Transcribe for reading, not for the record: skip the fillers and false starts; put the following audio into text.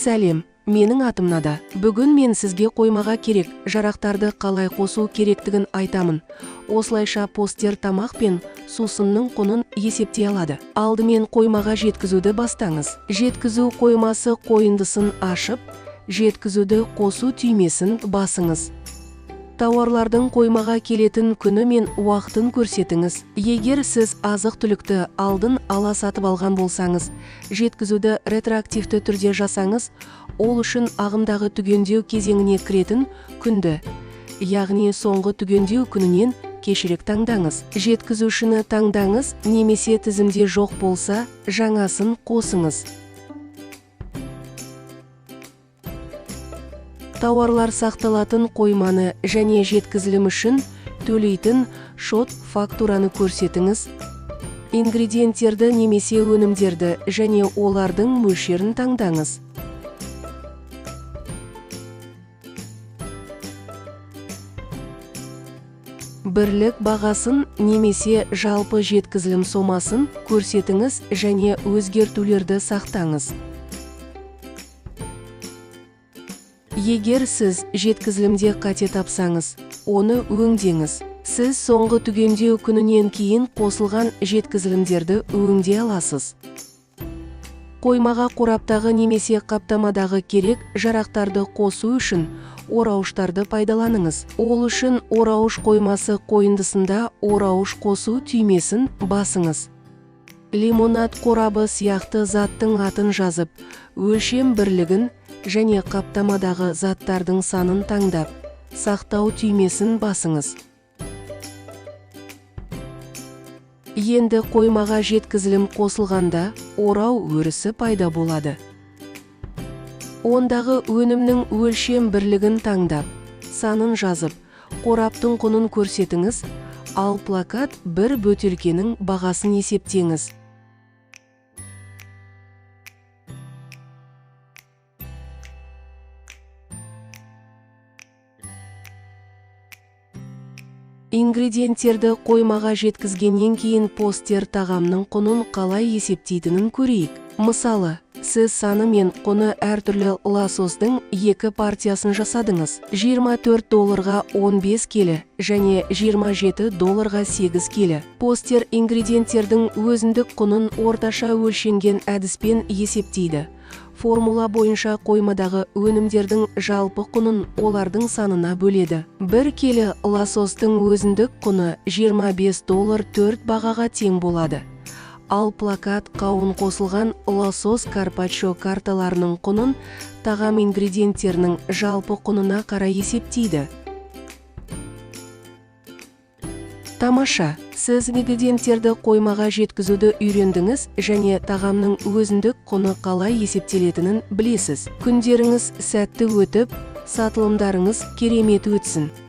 Сәлем, менің атым Нада. Бүгін мен сізге қоймаға керек жарақтарды қалай қосу керектігін айтамын. Осылайша постер тамақ пен сусынның құнын есептей алады. Алдымен қоймаға жеткізуді бастаңыз. Жеткізу қоймасы қойындысын ашып, жеткізуді қосу түймесін басыңыз. Тауарлардың қоймаға келетін күні мен уақытын көрсетіңіз. Егер сіз азық-түлікті алдын ала сатып алған болсаңыз, жеткізуді ретроактивті түрде жасаңыз, ол үшін ағымдағы түгендеу кезеңіне кіретін күнді, яғни соңғы түгендеу күнінен кешірек таңдаңыз. Жеткізушіні таңдаңыз, немесе тізімде жоқ болса, жаңасын қосыңыз. Тауарлар сақталатын қойманы және жеткізілім үшін төлейтін шот фактураны көрсетіңіз. Ингредиенттерді немесе өнімдерді және олардың мөлшерін таңдаңыз. Бірлік бағасын немесе жалпы жеткізілім сомасын көрсетіңіз және өзгертулерді сақтаңыз. Егер сіз жеткізілімде қате тапсаңыз, оны өңдеңіз. Сіз соңғы түгендеу күнінен кейін қосылған жеткізілімдерді өңдей аласыз. Қоймаға қораптағы немесе қаптамадағы керек жарақтарды қосу үшін орауыштарды пайдаланыңыз. Ол үшін орауыш қоймасы қойындысында орауыш қосу түймесін басыңыз. Лимонад қорабы сияқты заттың атын жазып, өлшем бірлігін және қаптамадағы заттардың санын таңдап, сақтау түймесін басыңыз. Енді қоймаға жеткізілім қосылғанда, орау өрісі пайда болады. Ондағы өнімнің өлшем бірлігін таңдап, санын жазып, қораптың құнын көрсетіңіз, ал плакат бір бөтелкенің бағасын есептеңіз. Ингредиенттерді қоймаға жеткізгеннен кейін постер тағамның құнын қалай есептейтінін көрейік. Мысалы, сіз саны мен құны әртүрлі лосостың 2 партиясын жасадыңыз. $24 15 келі және $27 8 келі. Постер ингредиенттердің өзіндік құнын орташа өлшенген әдіспен есептейді. Формула бойынша қоймадағы өнімдердің жалпы құнын олардың санына бөледі. 1 келі лосостың өзіндік құны $25 4 бағаға тең болады. Ал плакат қауын қосылған лосос карпаччо карталарының құнын тағам ингредиенттерінің жалпы құнына қарай есептейді. Тамаша! Сіз ингредиенттерді қоймаға жеткізуді үйрендіңіз және тағамның өзіндік құны қалай есептелетінін білесіз. Күндеріңіз сәтті өтіп, сатылымдарыңыз керемет өтсін.